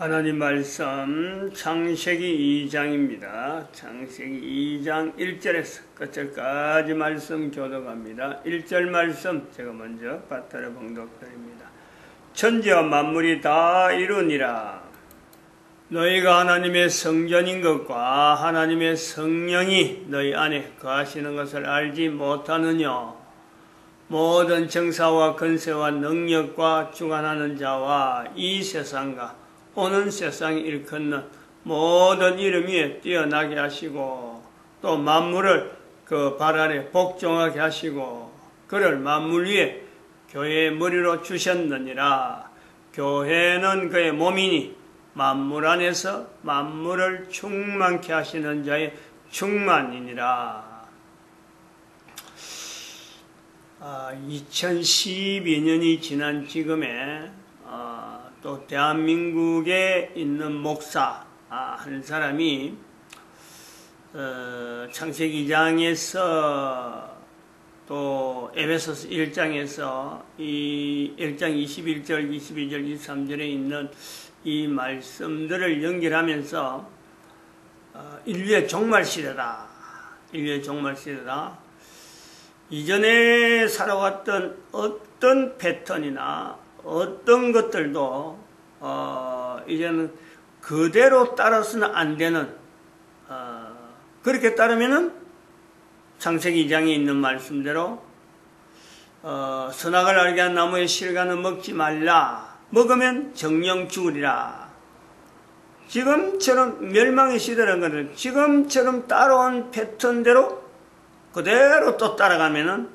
하나님 말씀 창세기 2장입니다. 창세기 2장 1절에서 끝절까지 말씀 교독합니다. 1절 말씀 제가 먼저 바타를 봉독드립니다. 천지와 만물이 다 이루니라. 너희가 하나님의 성전인 것과 하나님의 성령이 너희 안에 거하시는 것을 알지 못하느냐. 모든 정사와 권세와 능력과 주관하는 자와 이 세상과 오는 세상에 일컫는 모든 이름 위에 뛰어나게 하시고 또 만물을 그 발 아래 복종하게 하시고 그를 만물 위에 교회의 머리로 주셨느니라. 교회는 그의 몸이니 만물 안에서 만물을 충만케 하시는 자의 충만이니라. 2012년이 지난 지금에 또 대한민국에 있는 목사 한 사람이 창세기 2장에서 또 에베소서 1장에서 이 1장 21절, 22절, 23절에 있는 이 말씀들을 연결하면서 인류의 종말 시대다. 인류의 종말 시대다. 이전에 살아왔던 어떤 패턴이나 어떤 것들도 이제는 그대로 따라서는 안 되는 그렇게 따르면은 창세기 2장에 있는 말씀대로 선악을 알게 한 나무의 실과는 먹지 말라. 먹으면 정령 죽으리라. 지금처럼 멸망의 시대라는 것은 지금처럼 따라온 패턴대로 그대로 또 따라가면은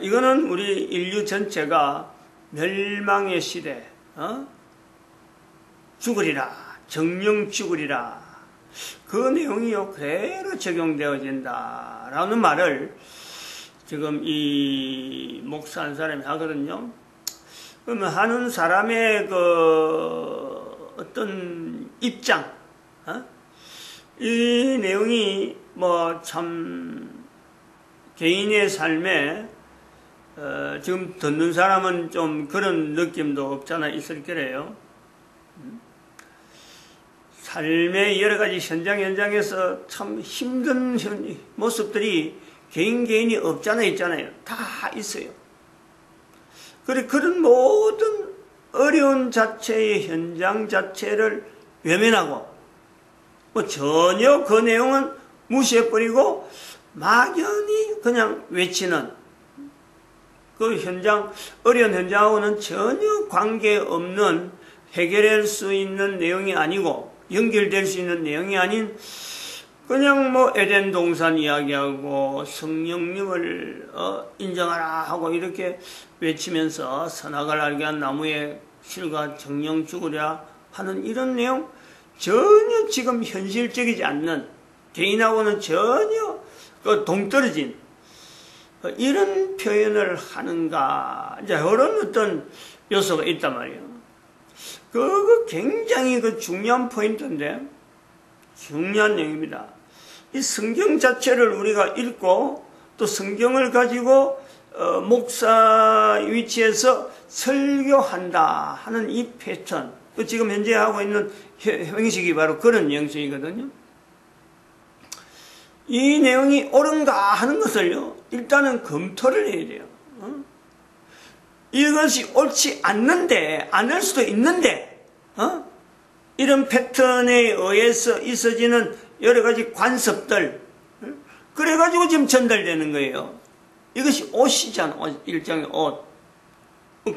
이거는 우리 인류 전체가 멸망의 시대, 죽으리라, 정령 죽으리라. 그 내용이요 그대로 적용되어진다 라는 말을 지금 이 목사 한 사람이 하거든요. 그러면 하는 사람의 그 어떤 입장, 이 내용이 뭐 참 개인의 삶에 지금 듣는 사람은 좀 그런 느낌도 없잖아 있을 거래요. 삶의 여러 가지 현장에서 참 힘든 모습들이 개인이 없잖아 있잖아요. 다 있어요. 그런 모든 어려운 자체의 현장 자체를 외면하고 뭐 전혀 그 내용은 무시해버리고 막연히 그냥 외치는 그 현장, 어려운 현장하고는 전혀 관계없는 해결할 수 있는 내용이 아니고 연결될 수 있는 내용이 아닌 그냥 뭐 에덴 동산 이야기하고 성령님을 인정하라 하고 이렇게 외치면서 선악을 알게 한 나무의 실과 정령 죽으랴 하는 이런 내용 전혀 지금 현실적이지 않는 개인하고는 전혀 그 동떨어진 이런 표현을 하는가, 이제 그런 어떤 요소가 있단 말이에요. 그거 굉장히 그 중요한 포인트인데, 중요한 내용입니다. 이 성경 자체를 우리가 읽고, 또 성경을 가지고, 목사 위치에서 설교한다 하는 이 패턴, 또 지금 현재 하고 있는 형식이 바로 그런 형식이거든요. 이 내용이 옳은가 하는 것을요, 일단은 검토를 해야 돼요. 이것이 옳지 않는데, 않을 수도 있는데, 이런 패턴에 의해서 있어지는 여러 가지 관습들, 그래가지고 지금 전달되는 거예요. 이것이 옷이잖아, 일종의 옷.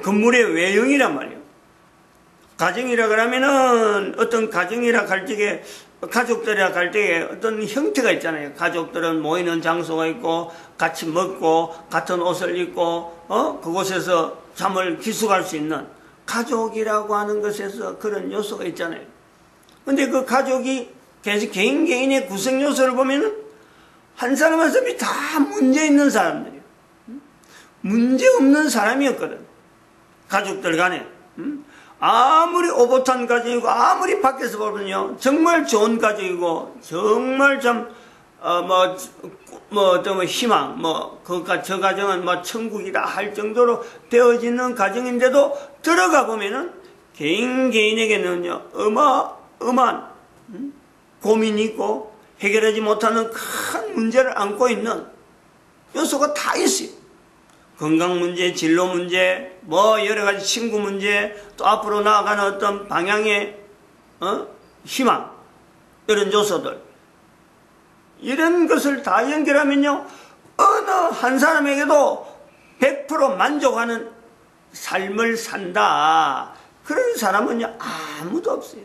건물의 외형이란 말이에요. 가정이라 그러면은 어떤 가정이라 할 적에 가족들이라 할 때에 어떤 형태가 있잖아요. 가족들은 모이는 장소가 있고 같이 먹고 같은 옷을 입고 그곳에서 잠을 기숙할 수 있는 가족이라고 하는 것에서 그런 요소가 있잖아요. 근데 그 가족이 개인의 구성 요소를 보면은 한 사람 한 사람이 다 문제 있는 사람들이에요. 문제 없는 사람이었거든. 가족들 간에. 아무리 오붓한 가정이고 아무리 밖에서 보면요 정말 좋은 가정이고 정말 참 희망 저 가정은 천국이다 할 정도로 되어지는 가정인데도 들어가 보면은 개인에게는요 어마어마한 고민이 있고 해결하지 못하는 큰 문제를 안고 있는 요소가 다 있어요. 건강 문제, 진로 문제, 뭐 여러 가지 친구 문제, 또 앞으로 나아가는 어떤 방향의 희망, 이런 요소들, 이런 것을 다 연결하면요 어느 한 사람에게도 100% 만족하는 삶을 산다, 그런 사람은요 아무도 없어요.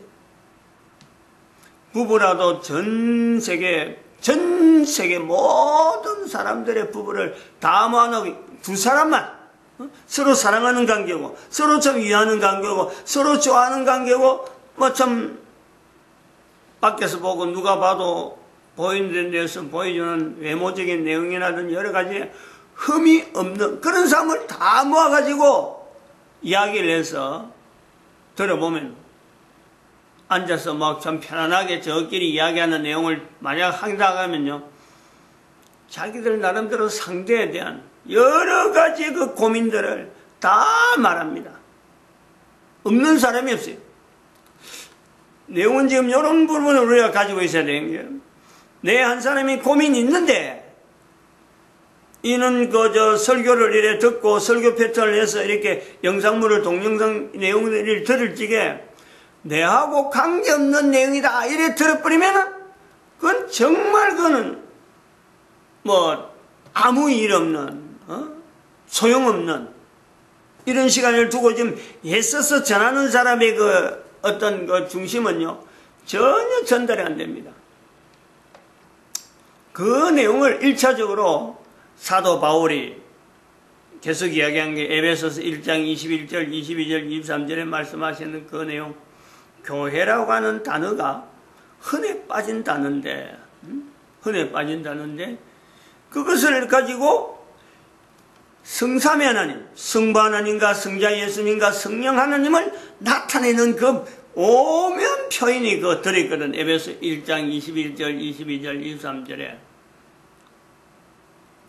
부부라도 전 세계 모든 사람들의 부부를 다 모아놓고 두 사람만 서로 사랑하는 관계고, 서로 참 위하는 관계고, 서로 좋아하는 관계고, 뭐 참 밖에서 보고 누가 봐도 보이는 데서 보여주는 외모적인 내용이라든 여러 가지 흠이 없는 그런 사람을 다 모아가지고 이야기를 해서 들어보면, 앉아서 막 참 편안하게 저끼리 이야기하는 내용을 만약 한다면요, 자기들 나름대로 상대에 대한 여러 가지 그 고민들을 다 말합니다. 없는 사람이 없어요. 내용은 지금 이런 부분을 우리가 가지고 있어야 되는 거예요. 내 한 사람이 고민이 있는데, 이는 설교를 이래 듣고 설교 패턴을 해서 이렇게 영상물을 동영상 내용을 들을 적에 내하고 관계없는 내용이다 이래 들어버리면은 그건 정말 그거는 뭐 아무 일 없는 소용없는 이런 시간을 두고 지금 애써서 전하는 사람의 그 어떤 그 중심은요 전혀 전달이 안 됩니다. 그 내용을 1차적으로 사도 바울이 계속 이야기한 게 에베소서 1장 21절, 22절, 23절에 말씀하시는 그 내용, 교회라고 하는 단어가 흔해 빠진 단어인데, 그것을 가지고 성삼위 하나님, 성부 하나님과 성자 예수님과 성령 하나님을 나타내는 그 오면 표현이 그 들어있거든. 에베소 1장 21절, 22절, 23절에.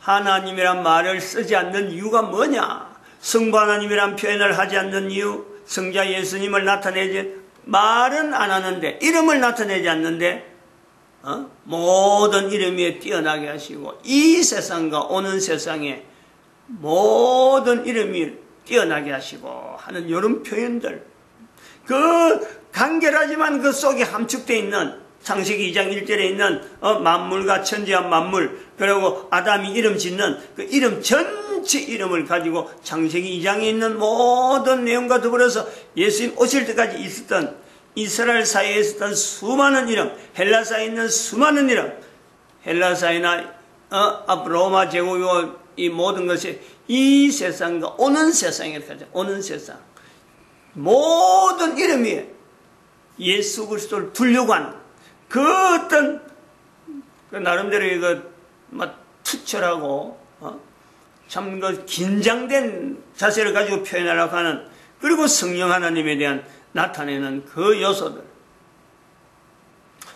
하나님이란 말을 쓰지 않는 이유가 뭐냐? 성부 하나님이란 표현을 하지 않는 이유, 성자 예수님을 나타내지 말은 안 하는데, 이름을 나타내지 않는데 모든 이름 위에 뛰어나게 하시고 이 세상과 오는 세상에 모든 이름이 뛰어나게 하시고 하는 이런 표현들, 그 간결하지만 그 속에 함축되어 있는 창세기 2장 1절에 있는 만물과 천지한 만물, 그리고 아담이 이름 짓는 그 이름 전체 이름을 가지고 창세기 2장에 있는 모든 내용과 더불어서 예수님 오실 때까지 있었던 이스라엘 사이에 있었던 수많은 이름, 헬라사에 있는 수많은 이름, 헬라사이나 로마 제국이고 이 모든 것이 이 세상과 오는 세상에 오는 세상 모든 이름 위에 예수 그리스도를 두려고 하는 그 어떤 그 나름대로 이거 막 투철하고 참 그 긴장된 자세를 가지고 표현하려고 하는, 그리고 성령 하나님에 대한 나타내는 그 요소들,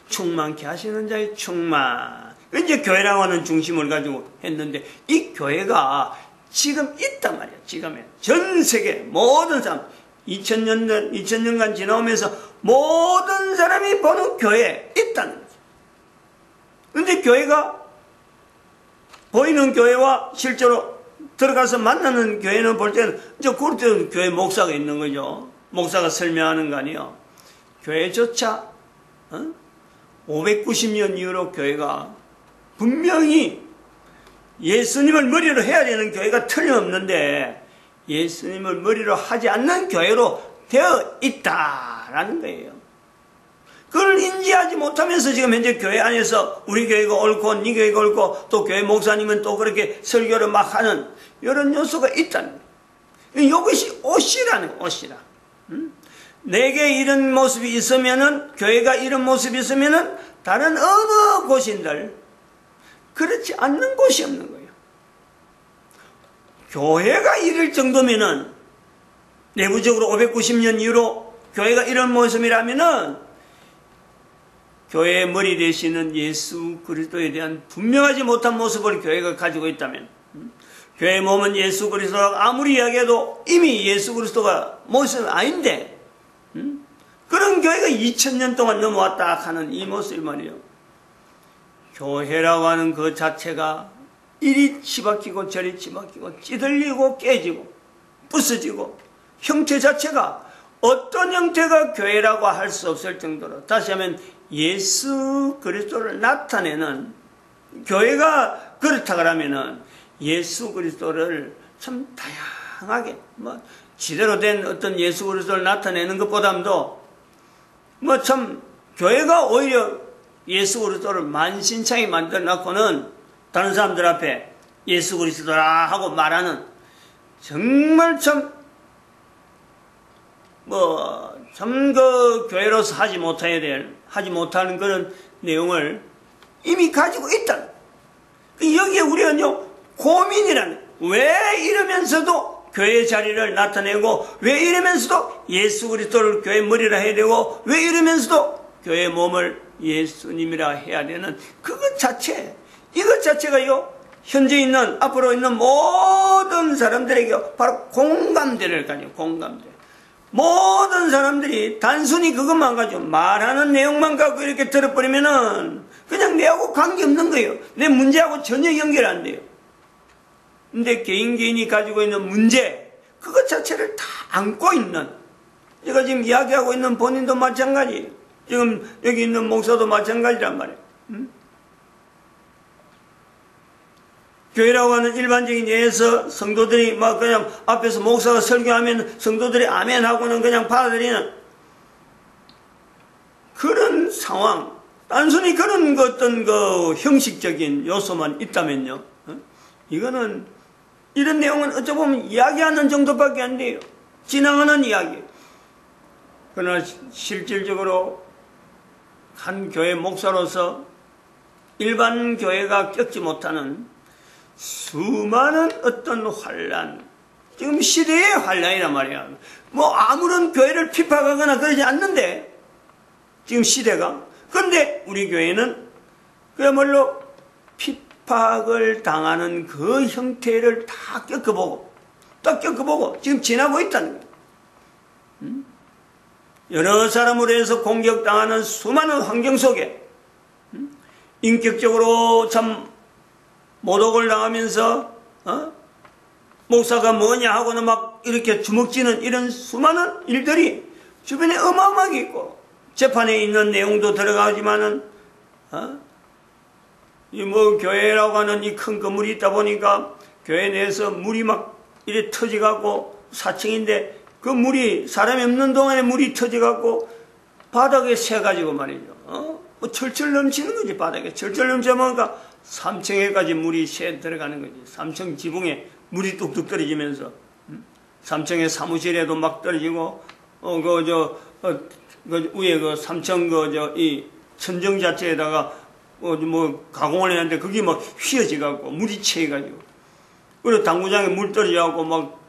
충만케 하시는 자의 충만, 이제 교회라고 하는 중심을 가지고 했는데, 이 교회가 지금 있단 말이야. 지금에 전 세계 모든 사람 2000년간 지나오면서 모든 사람이 보는 교회에 있다는 거죠. 그런데 교회가 보이는 교회와 실제로 들어가서 만나는 교회는 볼 때는 이제 그럴 때는 교회 목사가 있는 거죠. 목사가 설명하는 거 아니에요. 교회조차 590년 이후로 교회가 분명히 예수님을 머리로 해야 되는 교회가 틀림없는데 예수님을 머리로 하지 않는 교회로 되어 있다라는 거예요. 그걸 인지하지 못하면서 지금 현재 교회 안에서 우리 교회가 옳고 네 교회가 옳고 또 교회 목사님은 또 그렇게 설교를 막 하는 이런 요소가 있다는 거예요. 이것이 옷이라는 거예요. 옷이라. 내게 이런 모습이 있으면은, 교회가 이런 모습이 있으면은 다른 어느 곳인들 그렇지 않는 곳이 없는 거예요. 교회가 이럴 정도면은, 내부적으로 590년 이후로 교회가 이런 모습이라면은 교회의 머리 되시는 예수 그리스도에 대한 분명하지 못한 모습을 교회가 가지고 있다면, 교회의 몸은 예수 그리스도라고 아무리 이야기해도 이미 예수 그리스도가 모습은 아닌데 교회가 2000년 동안 넘어왔다 하는 이 모습이 말이에요. 교회라고 하는 그 자체가 이리 치바뀌고 저리 치바뀌고 찌들리고 깨지고 부서지고 형태 자체가 어떤 형태가 교회라고 할 수 없을 정도로, 다시 하면 예수 그리스도를 나타내는 교회가 그렇다 그러면은 예수 그리스도를 참 다양하게 지대로 된 어떤 예수 그리스도를 나타내는 것보다도 참 교회가 오히려 예수 그리스도를 만신창이 만들어 놓고는 다른 사람들 앞에 예수 그리스도라 하고 말하는, 정말 참 그 교회로서 하지 못하는 그런 내용을 이미 가지고 있다. 여기에 우리는요, 고민이라는, 왜 이러면서도 교회의 자리를 나타내고, 왜 이러면서도 예수 그리스도를 교회 머리라 해야 되고, 왜 이러면서도 교회의 몸을 예수님이라 해야 되는 그것 자체, 이것 자체가요, 현재 있는, 앞으로 있는 모든 사람들에게 바로 공감대를 가지고, 공감대. 모든 사람들이 단순히 그것만 가지고 말하는 내용만 갖고 이렇게 들어버리면은 그냥 내하고 관계없는 거예요. 내 문제하고 전혀 연결 안 돼요. 근데 개인이 가지고 있는 문제, 그것 자체를 다 안고 있는, 제가 지금 이야기하고 있는 본인도 마찬가지예요. 지금 여기 있는 목사도 마찬가지란 말이에요. 교회라고 하는 일반적인 예에서 성도들이 그냥 앞에서 목사가 설교하면 성도들이 아멘 하고는 그냥 받아들이는 그런 상황, 단순히 그런 어떤 그 형식적인 요소만 있다면요, 이거는, 이런 내용은 어찌 보면 이야기하는 정도밖에 안 돼요. 지나가는 이야기. 그러나 실질적으로 한 교회 목사로서 일반 교회가 겪지 못하는 수많은 어떤 환란, 지금 시대의 환란이란 말이야. 아무런 교회를 핍박하거나 그러지 않는데, 지금 시대가. 그런데 우리 교회는 그야말로 핍박을 당하는 그 형태를 다 겪어보고 지금 지나고 있다는 거예요. 여러 사람으로 해서 공격당하는 수많은 환경 속에 인격적으로 참 모독을 당하면서 목사가 뭐냐 하고는 막 이렇게 주먹쥐는 이런 수많은 일들이 주변에 어마어마하게 있고, 재판에 있는 내용도 들어가지만은 이 교회라고 하는 이 큰 건물이 있다 보니까 교회 내에서 물이 막 이래 터져갖고, 4층인데 그 물이, 사람이 없는 동안에 물이 터져갖고 바닥에 새가지고 말이죠. 철철 넘치는 거지. 바닥에 철철 넘쳐보니까 3층에까지 물이 새 들어가는 거지. 3층 지붕에 물이 뚝뚝 떨어지면서 3층에 사무실에도 막 떨어지고, 위에 3층 이 천정 자체에다가 가공을 했는데 그게 막 휘어져갖고 물이 채가지고, 그리고 당구장에 물 떨어져갖고 막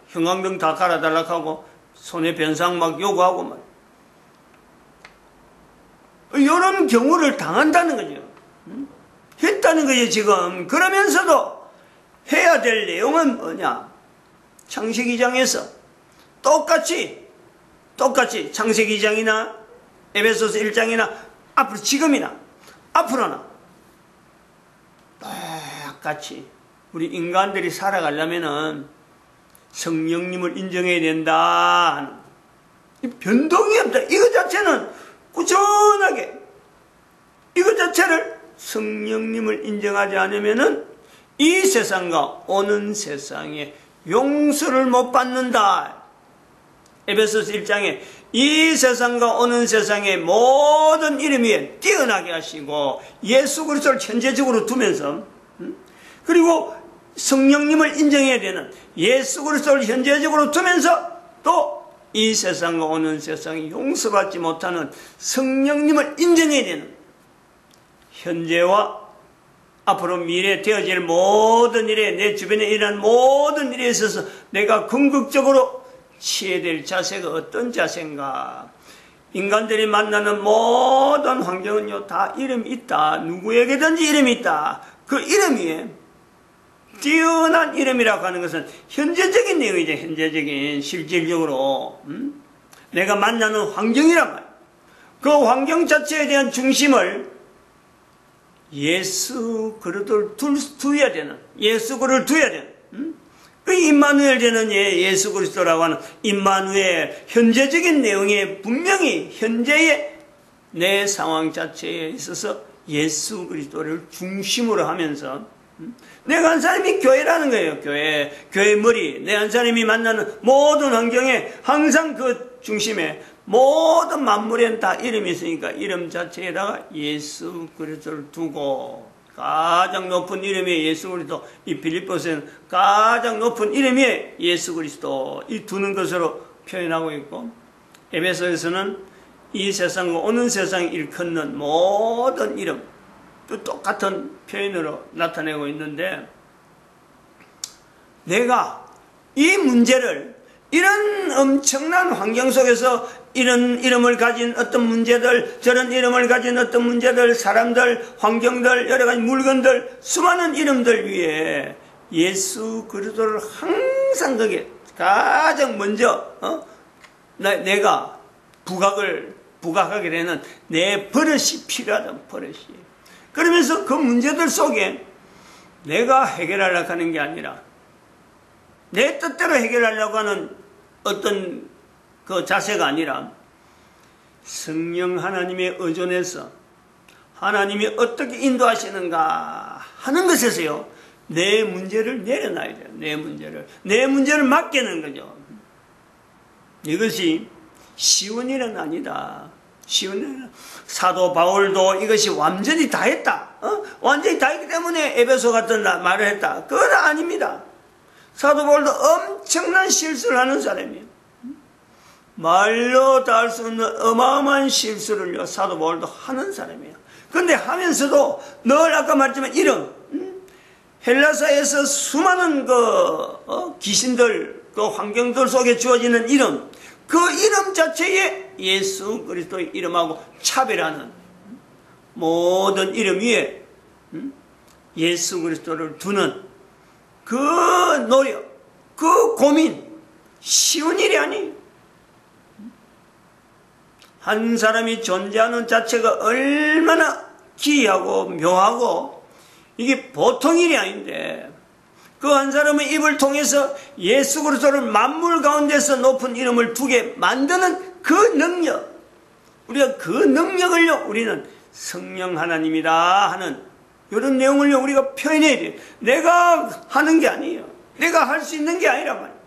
형광등 다 갈아달라고 손해 변상 막 요구하고 막 이런 경우를 당한다는 거죠. 했다는 거죠 지금. 그러면서도 해야 될 내용은 뭐냐? 창세기 2장에서 똑같이 창세기 2장이나 에베소서 1장이나 앞으로, 지금이나 앞으로나 똑같이 우리 인간들이 살아가려면은 성령님을 인정해야 된다. 변동이 없다. 이거 자체는 꾸준하게, 이거 자체를 성령님을 인정하지 않으면은 이 세상과 오는 세상에 용서를 못 받는다. 에베소서 1장에 이 세상과 오는 세상의 모든 이름 위에 뛰어나게 하시고 예수 그리스도를 현재적으로 두면서, 그리고 성령님을 인정해야 되는 예수 그리스도를 현재적으로 두면서 또 이 세상과 오는 세상이 용서받지 못하는 성령님을 인정해야 되는, 현재와 앞으로 미래에 되어질 모든 일에, 내 주변에 일어난 모든 일에 있어서 내가 궁극적으로 취해야 될 자세가 어떤 자세인가. 인간들이 만나는 모든 환경은요 다 이름이 있다. 누구에게든지 이름이 있다. 그 이름 위에 뛰어난 이름이라고 하는 것은 현재적인 내용이죠. 현재적인, 실질적으로 내가 만나는 환경이란 말이에요. 그 환경 자체에 대한 중심을 예수 그리스도를 두어야 되는, 예수 그리스도를 두어야 되는, 그 임마누엘 되는 예수 그리스도라고 하는 임마누엘 현재적인 내용에 분명히 현재의 내 상황 자체에 있어서 예수 그리스도를 중심으로 하면서 내가 한 사람이 교회라는 거예요. 교회 머리, 내 한 사람이 만나는 모든 환경에 항상 그 중심에 모든 만물에는 다 이름이 있으니까 이름 자체에다가 예수 그리스도를 두고, 가장 높은 이름이 예수 그리스도, 이 빌립보서는 가장 높은 이름이 예수 그리스도, 이 두는 것으로 표현하고 있고, 에베소에서는 이 세상과 오는 세상 일컫는 모든 이름, 또 똑같은 표현으로 나타내고 있는데, 내가 이 문제를 이런 엄청난 환경 속에서 이런 이름을 가진 어떤 문제들, 저런 이름을 가진 어떤 문제들, 사람들, 환경들, 여러 가지 물건들, 수많은 이름들 위에 예수 그리스도를 항상 거기에 가장 먼저 내가 부각하게 되는 내 버릇이 필요하다. 버릇이. 그러면서 그 문제들 속에 내가 해결하려고 하는 게 아니라 내 뜻대로 해결하려고 하는 어떤 그 자세가 아니라 성령 하나님의 의존해서 하나님이 어떻게 인도하시는가 하는 것에서요, 내 문제를 내려놔야 돼요. 내 문제를 맡기는 거죠. 이것이 쉬운 일은 아니다. 쉬운 일은, 사도 바울도 이것이 완전히 다 했다, 완전히 다 했기 때문에 에베소 같은 말을 했다, 그건 아닙니다. 사도 바울도 엄청난 실수를 하는 사람이에요. 말로 다 할 수 없는 어마어마한 실수를요, 사도 바울도 하는 사람이에요. 그런데 하면서도 늘 아까 말했지만 이름, 헬라사에서 수많은 귀신들, 그 환경들 속에 주어지는 이름, 그 이름 자체에 예수 그리스도의 이름하고 차별하는 모든 이름 위에 예수 그리스도를 두는 그 노력, 그 고민, 쉬운 일이 아니에요. 한 사람이 존재하는 자체가 얼마나 기이하고 묘하고 이게 보통 일이 아닌데, 그 한 사람의 입을 통해서 예수 그리스도를 만물 가운데서 높은 이름을 두게 만드는 그 능력, 우리가 그 능력을요, 우리는 성령 하나님이다 하는 이런 내용을요, 우리가 표현해야 돼요. 내가 하는 게 아니에요. 내가 할 수 있는 게 아니란 말이에요.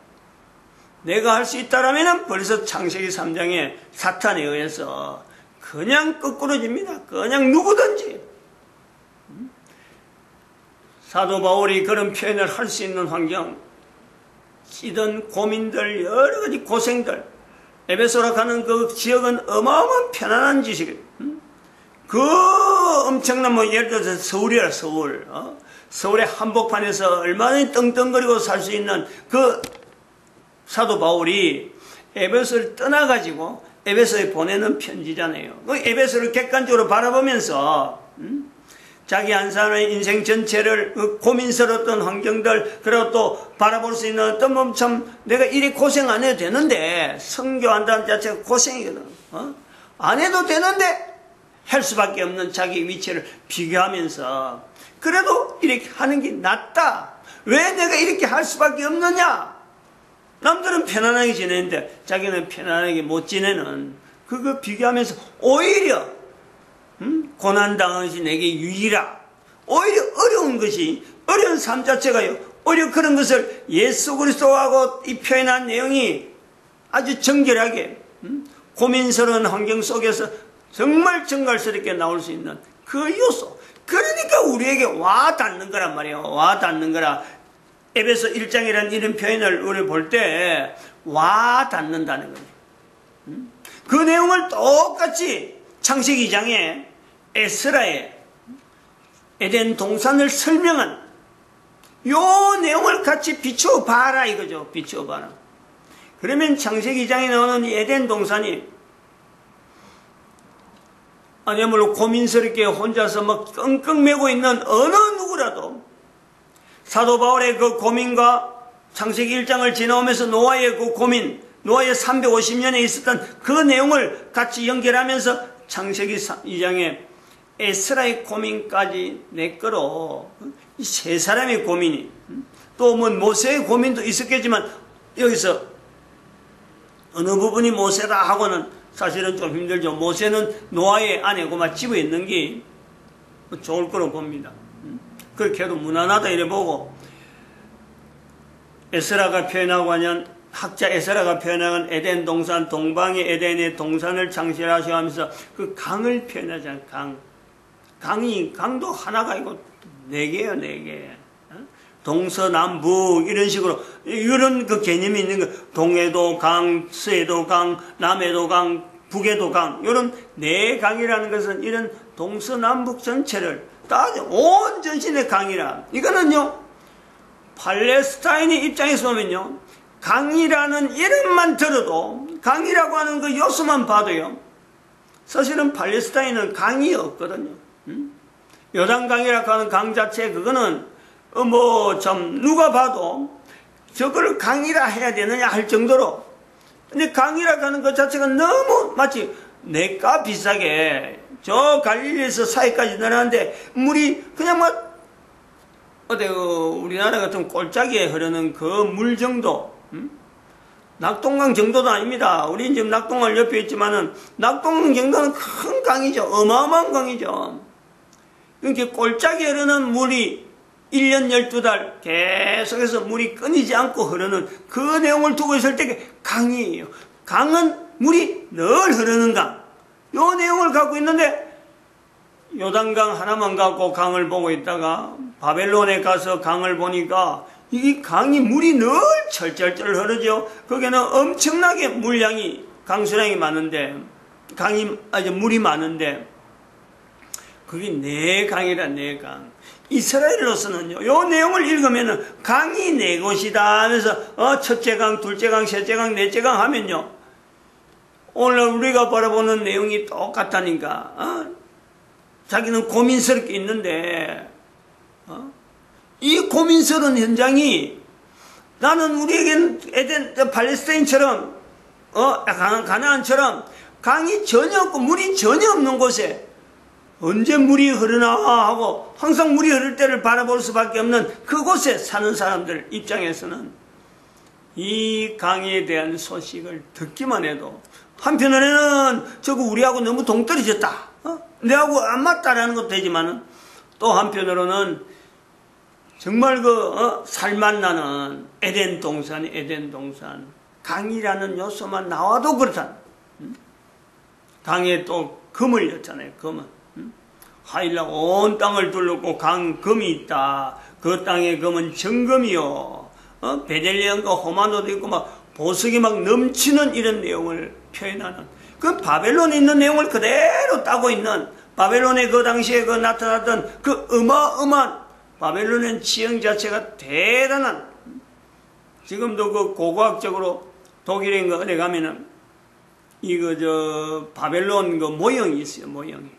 내가 할 수 있다라면 벌써 창세기 3장에 사탄에 의해서 그냥 거꾸러집니다. 그냥 누구든지. 사도 바울이 그런 표현을 할 수 있는 환경, 찌든 고민들, 여러 가지 고생들, 에베소라 하는 그 지역은 어마어마한 편안한 지식이에요. 그 엄청난, 예를 들어서 서울이라, 서울의 한복판에서 얼마나 떵떵거리고 살 수 있는 그 사도 바울이 에베소를 떠나가지고 에베소에 보내는 편지잖아요. 그 에베소를 객관적으로 바라보면서 자기 한 사람의 인생 전체를 그 고민스러웠던 환경들, 그리고 또 바라볼 수 있는 어떤 몸, 참 내가 이리 고생 안 해도 되는데, 선교한다는 자체가 고생이거든. 안 해도 되는데 할 수밖에 없는 자기 위치를 비교하면서 그래도 이렇게 하는 게 낫다. 왜 내가 이렇게 할 수밖에 없느냐? 남들은 편안하게 지내는데 자기는 편안하게 못 지내는 그거 비교하면서 오히려 고난당한 것이 내게 유일하. 오히려 어려운 것이, 어려운 삶 자체가요, 오히려 그런 것을 예수 그리스도하고 이 표현한 내용이 아주 정결하게 고민스러운 환경 속에서 정말 정갈스럽게 나올 수 있는 그 요소. 그러니까 우리에게 와 닿는 거란 말이에요. 와 닿는 거라. 에베소 1장이라는 이런 표현을 우리 볼 때 와 닿는다는 거예요. 그 내용을 똑같이 창세기 2장에 에스라의 에덴 동산을 설명한 요 내용을 같이 비춰봐라 이거죠. 비춰봐라. 그러면 창세기 2장에 나오는 이 에덴 동산이 아니야말로 고민스럽게 혼자서 막 끙끙 매고 있는 어느 누구라도 사도 바울의 그 고민과 창세기 1장을 지나오면서 노아의 그 고민, 노아의 350년에 있었던 그 내용을 같이 연결하면서 창세기 2장에 에스라의 고민까지 내끌어 이 세 사람의 고민이, 또 뭐 모세의 고민도 있었겠지만 여기서 어느 부분이 모세다 하고는 사실은 좀 힘들죠. 모세는 노아의 아내고만 집에 있는 게 좋을 거로 봅니다. 그렇게 해도 무난하다 이래 보고, 에스라가 표현하고 하면 학자 에스라가 표현하는 에덴 동산, 동방의 에덴의 동산을 창시하시고 하면서 그 강을 표현하잖아요. 강도 하나가 아니고 네 개예요, 네 개. 동서남북 이런 식으로 이런 그 개념이 있는 거. 동해도 강, 서해도 강, 남해도 강, 북해도 강. 이런 네 강이라는 것은 이런 동서남북 전체를 다 온 전신의 강이라. 이거는요, 팔레스타인의 입장에서 보면요, 강이라는 이름만 들어도, 강이라고 하는 그 요소만 봐도요, 사실은 팔레스타인은 강이 없거든요. 요단강이라고 하는 강 자체, 그거는 참 누가 봐도 저걸 강이라 해야 되느냐 할 정도로. 근데 강이라고 하는 것 자체가 너무 마치 내가 비싸게 저 갈릴리에서 사이까지 내려가는데 물이 그냥 막 우리나라 같은 골짜기에 흐르는 그 물 정도, 낙동강 정도도 아닙니다. 우리 지금 낙동강 옆에 있지만은 낙동강 정도는 큰 강이죠. 어마어마한 강이죠. 이렇게 골짜기에 흐르는 물이 1년 12달 계속해서 물이 끊이지 않고 흐르는 그 내용을 두고 있을 때 강이에요. 강은 물이 늘 흐르는 강. 요 내용을 갖고 있는데, 요단강 하나만 갖고 강을 보고 있다가 바벨론에 가서 강을 보니까 이 강이 물이 늘 철철철 흐르죠. 거기는 엄청나게 물량이, 강수량이 많은데, 물이 많은데, 그게 네 강이라, 네 강. 이스라엘로서는요, 요 내용을 읽으면은 강이 네 곳이다 하면서 첫째 강, 둘째 강, 셋째 강, 넷째 강 하면요, 오늘 우리가 바라보는 내용이 똑같다니까. 자기는 고민스럽게 있는데, 이 고민스러운 현장이 나는 우리에겐 팔레스타인처럼, 가나안처럼 강이 전혀 없고 물이 전혀 없는 곳에 언제 물이 흐르나 하고 항상 물이 흐를 때를 바라볼 수밖에 없는 그곳에 사는 사람들 입장에서는 이 강에 대한 소식을 듣기만 해도 한편으로는 저거 우리하고 너무 동떨어졌다, 내하고 안 맞다라는 것도 되지만은, 또 한편으로는 정말 살맛나는 에덴 동산, 강이라는 요소만 나와도 그렇다. 강에 또 금을 였잖아요, 금은. 하일락 온 땅을 둘러고 금이 있다. 그 땅의 금은 정금이요. 베델리엄과 호마노도 있고 막 보석이 막 넘치는 이런 내용을 표현하는, 그 바벨론에 있는 내용을 그대로 따고 있는, 바벨론의 그 당시에 나타났던 그 어마어마한 바벨론의 지형 자체가 대단한, 지금도 그 고고학적으로 독일에 어디 가면은 바벨론 그 모형이 있어요, 모형이.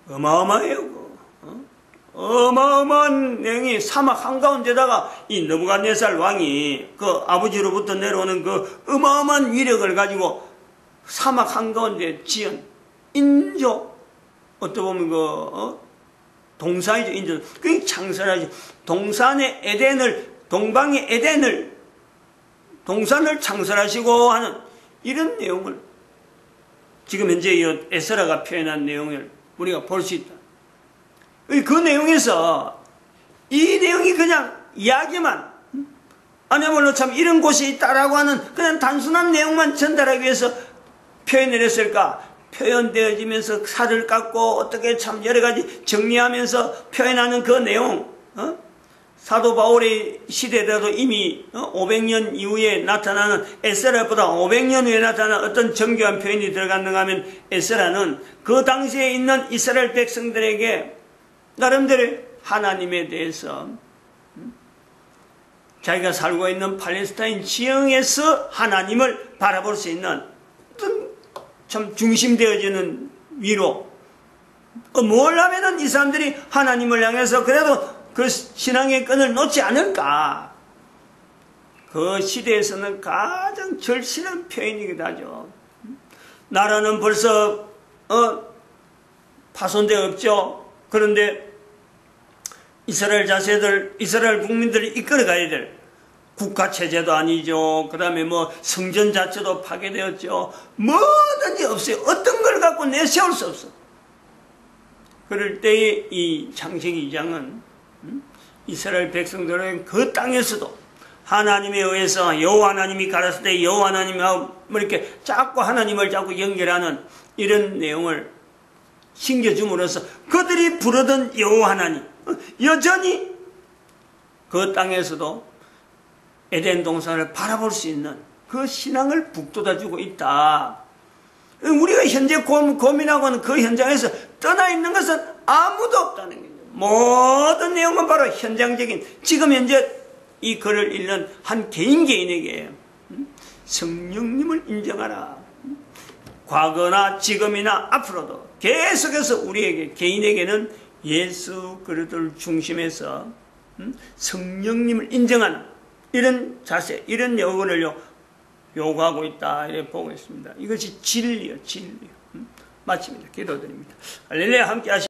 어마어마해요. 어마어마한 내용이 사막 한가운데다가 이 느부갓네살 왕이 그 아버지로부터 내려오는 그 어마어마한 위력을 가지고 사막 한가운데 지은 인조, 어떻게 보면 동산이죠, 인조. 그게 창설하죠. 동산의 에덴을, 동방의 에덴을, 동산을 창설하시고 하는 이런 내용을 지금 현재 이 에스라가 표현한 내용을 우리가 볼 수 있다. 그 내용에서 이 내용이 그냥 이야기만, 아니야말로 참 이런 곳이 있다라고 하는 그냥 단순한 내용만 전달하기 위해서 표현을 했을까? 표현되어지면서 살을 깎고 어떻게 참 여러 가지 정리하면서 표현하는 그 내용, 사도 바울의 시대에도 이미 500년 이후에 나타나는, 에스라보다 500년 후에 나타나는 어떤 정교한 표현이 들어갔는가 하면, 에스라는 그 당시에 있는 이스라엘 백성들에게 나름대로 하나님에 대해서, 자기가 살고 있는 팔레스타인 지형에서 하나님을 바라볼 수 있는 어떤 참 중심되어지는 위로, 뭘 하면은 이 사람들이 하나님을 향해서 그래도 그 신앙의 끈을 놓지 않을까? 그 시대에서는 가장 절실한 표현이기도 하죠. 나라는 벌써 파손되어 없죠. 그런데 이스라엘 자세들, 이스라엘 국민들을 이끌어가야 될 국가체제도 아니죠. 그 다음에 뭐 성전 자체도 파괴되었죠. 뭐든지 없어요. 어떤 걸 갖고 내세울 수 없어. 그럴 때에 이 창세기 2장은 이스라엘 백성들은 그 땅에서도 하나님에 의해서 여호와 하나님이 가라사대 때 여호와 하나님하고 뭐 이렇게 자꾸 하나님을 자꾸 연결하는 이런 내용을 신겨줌으로써 그들이 부르던 여호와 하나님 여전히 그 땅에서도 에덴 동산을 바라볼 수 있는 그 신앙을 북돋아주고 있다. 우리가 현재 고민하고 하는 그 현장에서 떠나 있는 것은 아무도 없다는 거죠. 모든 내용은 바로 현장적인 지금 현재 이 글을 읽는 한 개인에게 성령님을 인정하라. 과거나 지금이나 앞으로도 계속해서 우리에게 개인에게는 예수 그리스도를 중심해서 성령님을 인정하는 이런 자세, 이런 여건을 요구하고 있다 이렇게 보고 있습니다. 이것이 진리요, 진리. 마칩니다. 기도드립니다. 할렐루야 함께 하시